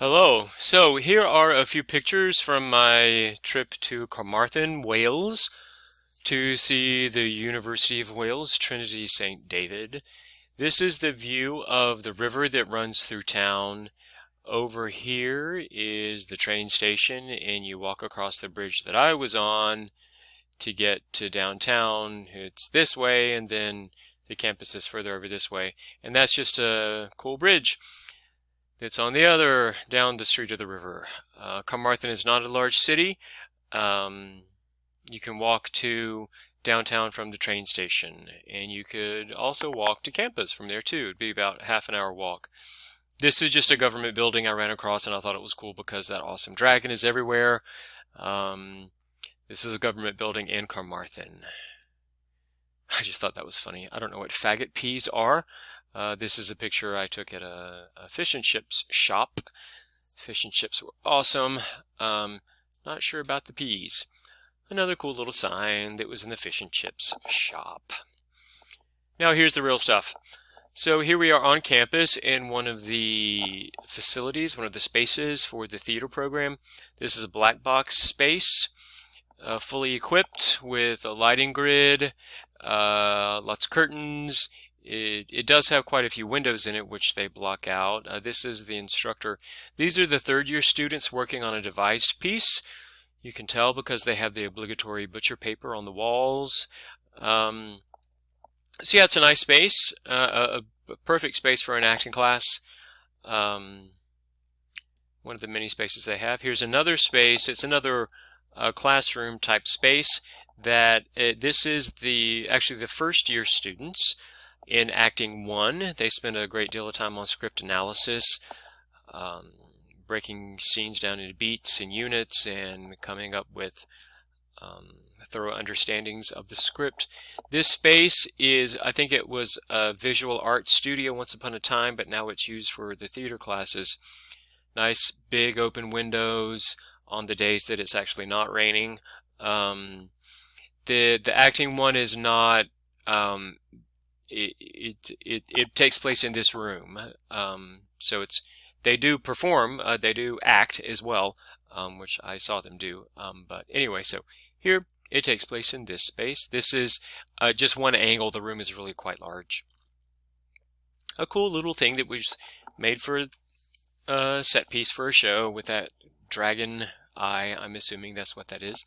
Hello. So here are a few pictures from my trip to Carmarthen, Wales, to see the University of Wales, Trinity St. David. This is the view of the river that runs through town. Over here is the train station, and you walk across the bridge that I was on to get to downtown. It's this way, and then the campus is further over this way. And that's just a cool bridge. It's on the other, down the street of the river. Carmarthen is not a large city. Um, you can walk to downtown from the train station, and you could also walk to campus from there too. It'd be about half an hour walk. This is just a government building I ran across, and I thought it was cool because that awesome dragon is everywhere. Um, this is a government building in Carmarthen. I just thought that was funny. I don't know what faggot peas are. This is a picture I took at a fish and chips shop. Fish and chips were awesome. Not sure about the peas. Another cool little sign that was in the fish and chips shop. Now here's the real stuff. So here we are on campus in one of the facilities, one of the spaces for the theater program. This is a black box space, fully equipped with a lighting grid, lots of curtains. It does have quite a few windows in it, which they block out. This is the instructor. These are the third year students working on a devised piece. You can tell because they have the obligatory butcher paper on the walls. So yeah, it's a nice space, a perfect space for an acting class. One of the many spaces they have. Here's another space. It's another classroom type space that this is actually the first year students in acting 1. They spend a great deal of time on script analysis, breaking scenes down into beats and units and coming up with thorough understandings of the script. This space is, I think it was a visual art studio once upon a time, but now it's used for the theater classes. Nice big open windows on the days that it's actually not raining. The acting 1 is not it takes place in this room. So they do perform, they do act as well, which I saw them do. But anyway, so here it takes place in this space. This is just one angle. The room is really quite large. A cool little thing that was made for a set piece for a show with that dragon eye. I'm assuming that's what that is.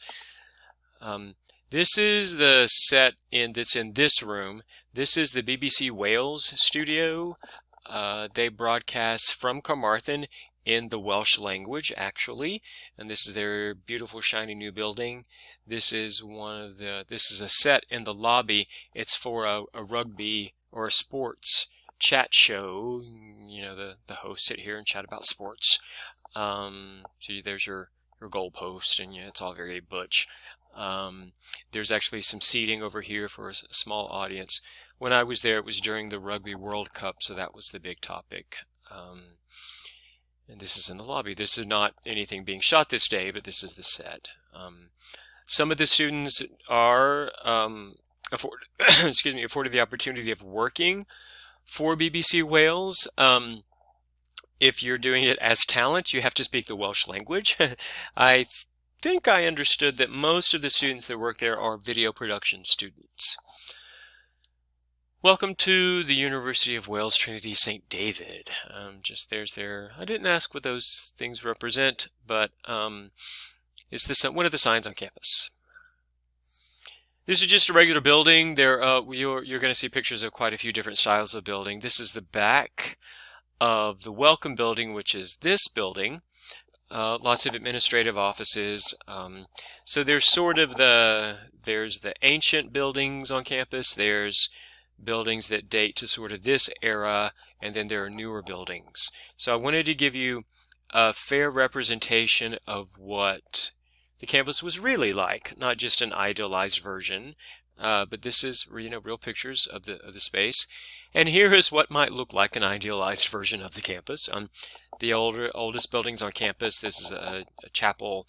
This is the set that's in this room. This is the BBC Wales studio. They broadcast from Carmarthen in the Welsh language, actually, and this is their beautiful, shiny new building. This is this is a set in the lobby. It's for a rugby or a sports chat show. You know, the hosts sit here and chat about sports. So there's your goalpost, and yeah, it's all very butch. There's actually some seating over here for a small audience. When I was there, it was during the Rugby World Cup, so that was the big topic. And this is in the lobby. This is not anything being shot this day, but this is the set. Some of the students are afforded, afforded the opportunity of working for BBC Wales. If you're doing it as talent, you have to speak the Welsh language. I think I understood that most of the students that work there are video production students. Welcome to the University of Wales, Trinity St. David. There's there. I didn't ask what those things represent, but it's one of the signs on campus. This is just a regular building. You're going to see pictures of quite a few different styles of building. This is the back of the Welcome Building, which is this building. Lots of administrative offices. So there's there's the ancient buildings on campus. There's buildings that date to sort of this era, and then there are newer buildings. So I wanted to give you a fair representation of what the campus was really like, not just an idealized version, but this is real pictures of the space. And here is what might look like an idealized version of the campus. The oldest buildings on campus. This is a chapel.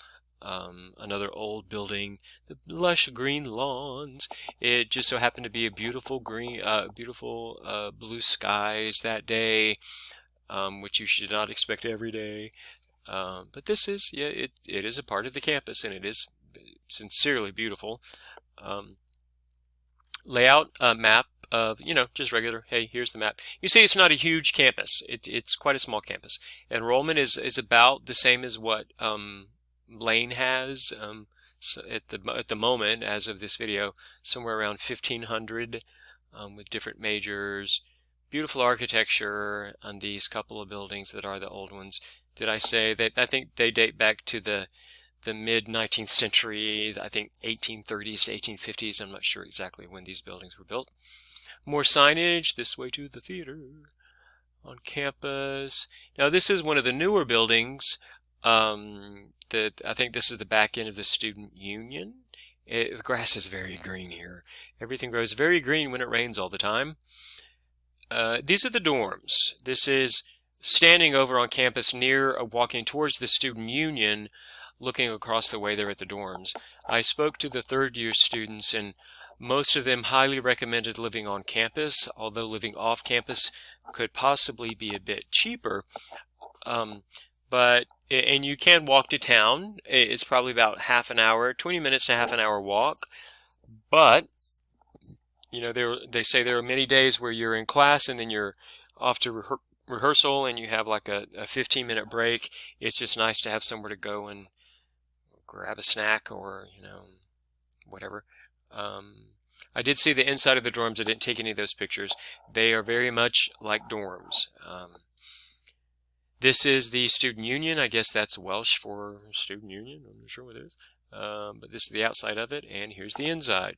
Another old building, the lush green lawns. It just so happened to be a beautiful blue skies that day. which you should not expect every day. But this is, yeah, it is a part of the campus, and it is sincerely beautiful. Layout map of, just regular, hey, here's the map. You see, it's not a huge campus. It's quite a small campus. Enrollment is about the same as what Lane has. So at the moment, as of this video, somewhere around 1,500 with different majors. Beautiful architecture on these couple of buildings that are the old ones. Did I say that? I think they date back to the mid-19th century, I think 1830s to 1850s. I'm not sure exactly when these buildings were built. More signage, this way to the theater on campus. Now this is one of the newer buildings. I think this is the back end of the student union. The grass is very green here. Everything grows very green when it rains all the time. These are the dorms. This is standing over on campus near, walking towards the student union, looking across the way there at the dorms. I spoke to the third-year students, and most of them highly recommended living on campus, although living off campus could possibly be a bit cheaper. And you can walk to town. It's probably about half an hour, 20 minutes to half an hour walk. But, they say there are many days where you're in class and then you're off to rehearsal and you have like a 15-minute break. It's just nice to have somewhere to go and grab a snack or, whatever. I did see the inside of the dorms. I didn't take any of those pictures. They are very much like dorms. This is the student union. I guess that's Welsh for student union. I'm not sure what it is. But this is the outside of it, and here's the inside.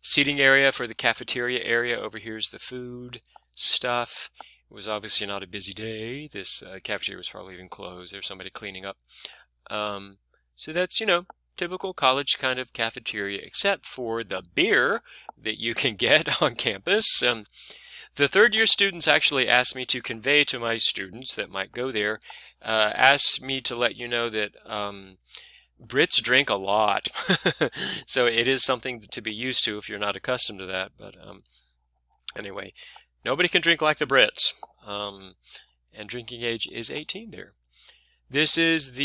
Seating area for the cafeteria area. Over here is the food stuff. It was obviously not a busy day. This cafeteria was probably even closed. There's somebody cleaning up. So that's, typical college kind of cafeteria, except for the beer that you can get on campus. The third-year students actually asked me to convey to my students that might go there, asked me to let you know that Brits drink a lot. So it is something to be used to if you're not accustomed to that. But anyway, nobody can drink like the Brits. And drinking age is 18 there. This is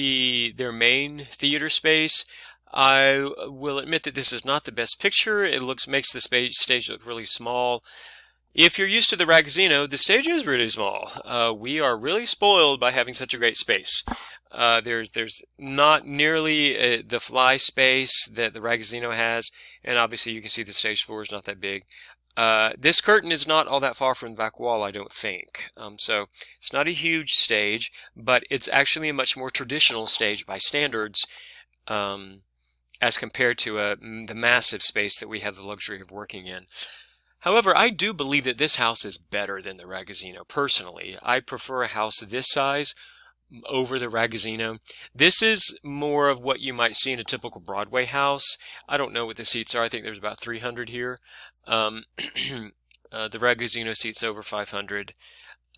their main theater space. I will admit that this is not the best picture. It makes the stage look really small. If you're used to the Ragazzino, the stage is really small. We are really spoiled by having such a great space. There's not nearly the fly space that the Ragazzino has, and obviously you can see the stage floor is not that big. This curtain is not all that far from the back wall, I don't think. So it's not a huge stage, but it's actually a much more traditional stage by standards as compared to the massive space that we have the luxury of working in. However, I do believe that this house is better than the Ragazzino. Personally, I prefer a house this size over the Ragazzino. This is more of what you might see in a typical Broadway house. I don't know what the seats are. I think there's about 300 here. The Ragazzino seats over 500.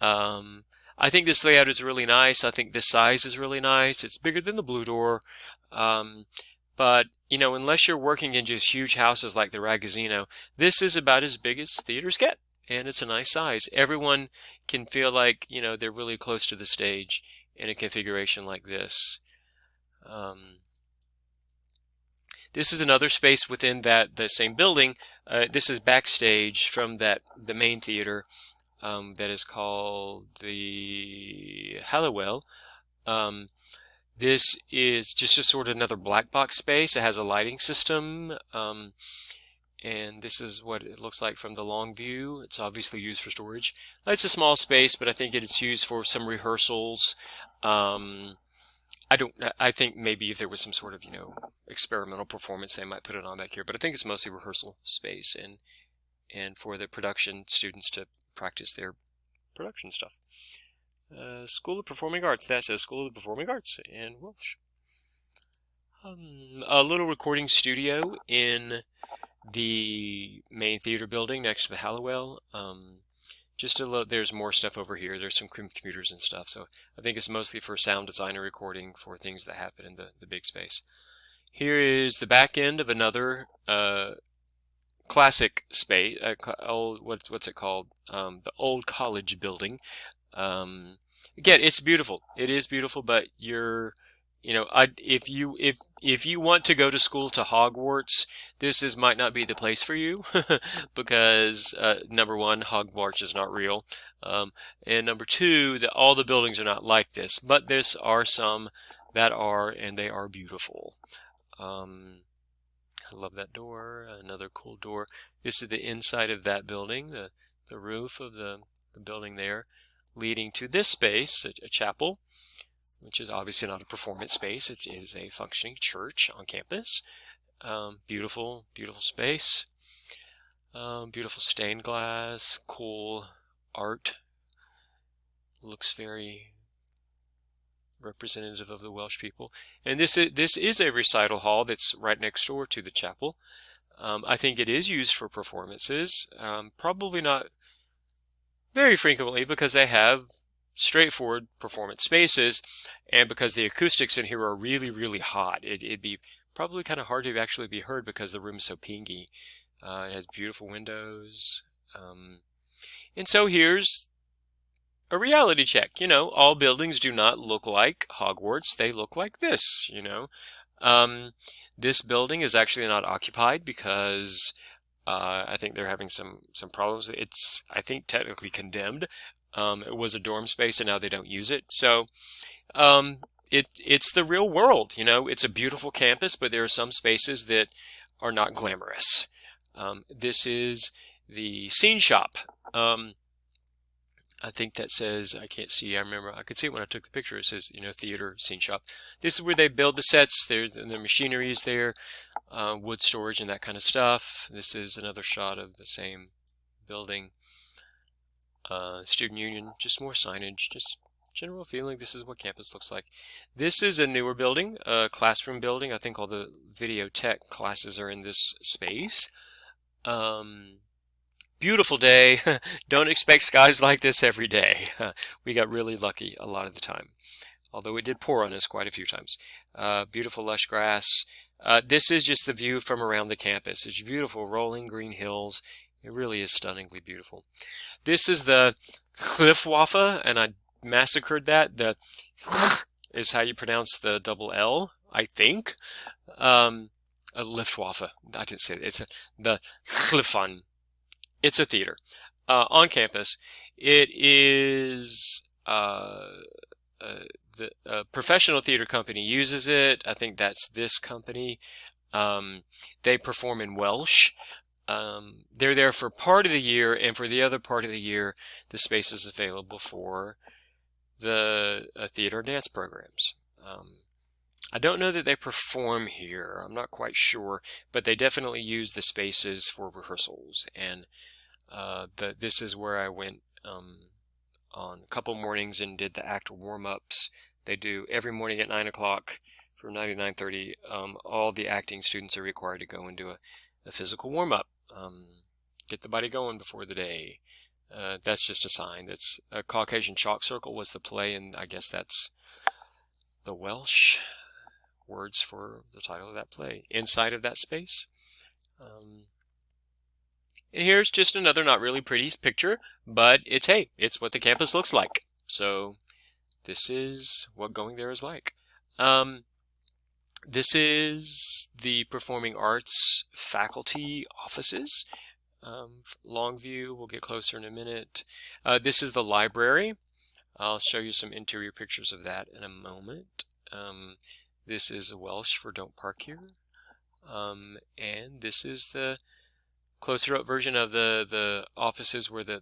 I think this layout is really nice. I think this size is really nice. It's bigger than the Blue Door. But, unless you're working in just huge houses like the Ragazzino, this is about as big as theaters get. And it's a nice size. Everyone can feel like, they're really close to the stage in a configuration like this. This is another space within the same building. This is backstage from the main theater that is called the Halliwell. This is just a sort of another black box space. It has a lighting system, and this is what it looks like from the long view. It's obviously used for storage. It's a small space, but I think it's used for some rehearsals. I think maybe if there was some sort of, experimental performance, they might put it on back here, but I think it's mostly rehearsal space and for the production students to practice their production stuff. School of Performing Arts. That says School of Performing Arts in Welsh. A little recording studio in the main theater building next to the Halliwell. There's more stuff over here. There's some computers and stuff. So I think it's mostly for sound design and recording for things that happen in the big space. Here is the back end of another classic space, old, what's it called? The old college building. Again, it's beautiful. It is beautiful, but if you want to go to school to Hogwarts, might not be the place for you because number one, Hogwarts is not real, and number two, that all the buildings are not like this. But there are some that are, and they are beautiful. I love that door. Another cool door. This is the inside of that building, the roof of the building there, leading to this space, a chapel, which is obviously not a performance space. It is a functioning church on campus. Beautiful, beautiful space. Beautiful stained glass, cool art. Looks very representative of the Welsh people. And this is a recital hall that's right next door to the chapel. I think it is used for performances. Probably not very frequently because they have straightforward performance spaces, and because the acoustics in here are really, really hot. It'd be probably kind of hard to actually be heard because the room is so pingy. It has beautiful windows. And so here's a reality check. All buildings do not look like Hogwarts. They look like this, This building is actually not occupied because I think they're having some problems. It's, I think, technically condemned. It was a dorm space and now they don't use it. So it's the real world. It's a beautiful campus, but there are some spaces that are not glamorous. This is the scene shop. I think that says, I can't see, I remember, I could see it when I took the picture, it says, theater, scene shop. This is where they build the sets, the machinery is there, wood storage and that kind of stuff. This is another shot of the same building. Student union, just more signage, just general feeling. This is what campus looks like. This is a newer building, a classroom building. I think all the video tech classes are in this space. Beautiful day. Don't expect skies like this every day. We got really lucky a lot of the time, although it did pour on us quite a few times. Beautiful lush grass. This is just the view from around the campus. It's beautiful rolling green hills. It really is stunningly beautiful. This is the Cliffwaffe, and I massacred that. The is how you pronounce the double L, I think. A Luftwaffe. I didn't say it. It's the Cliffon. It's a theater on campus. It is the professional theater company uses it. I think that's this company. They perform in Welsh. They're there for part of the year, and for the other part of the year, the space is available for the theater and dance programs. I don't know that they perform here. I'm not quite sure, but they definitely use the spaces for rehearsals. And this is where I went on a couple mornings and did the actor warm-ups. They do every morning at 9 o'clock from 9 to 9:30. All the acting students are required to go and do a physical warm-up. Get the body going before the day. That's just a sign. That's a Caucasian Chalk Circle was the play, and I guess that's the Welsh words for the title of that play. Inside of that space. And here's just another not really pretty picture, but it's what the campus looks like. So this is what going there is like. This is the performing arts faculty offices. Long view, we'll get closer in a minute. This is the library. I'll show you some interior pictures of that in a moment. This is Welsh for don't park here. And this is the closer up version of the offices where the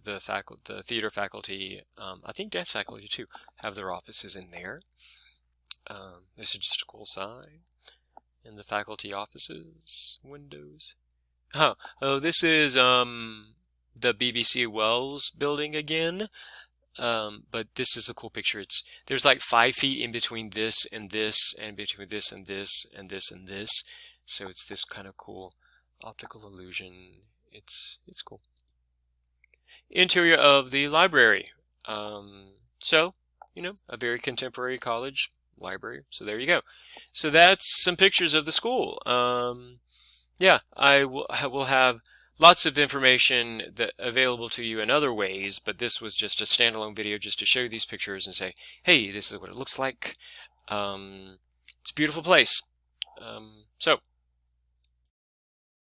theater faculty, I think dance faculty too, have their offices in there. This is just a cool sign. In the faculty offices, windows. Oh, this is the BBC Wells building again. But this is a cool picture. There's like 5 feet in between this and this, and between this and this and this and this. So it's this kind of cool optical illusion. It's cool. Interior of the library. So, a very contemporary college library. So there you go. So that's some pictures of the school. Yeah, I will have lots of information that available to you in other ways, but this was just a standalone video just to show you these pictures and say, hey, this is what it looks like. It's a beautiful place. So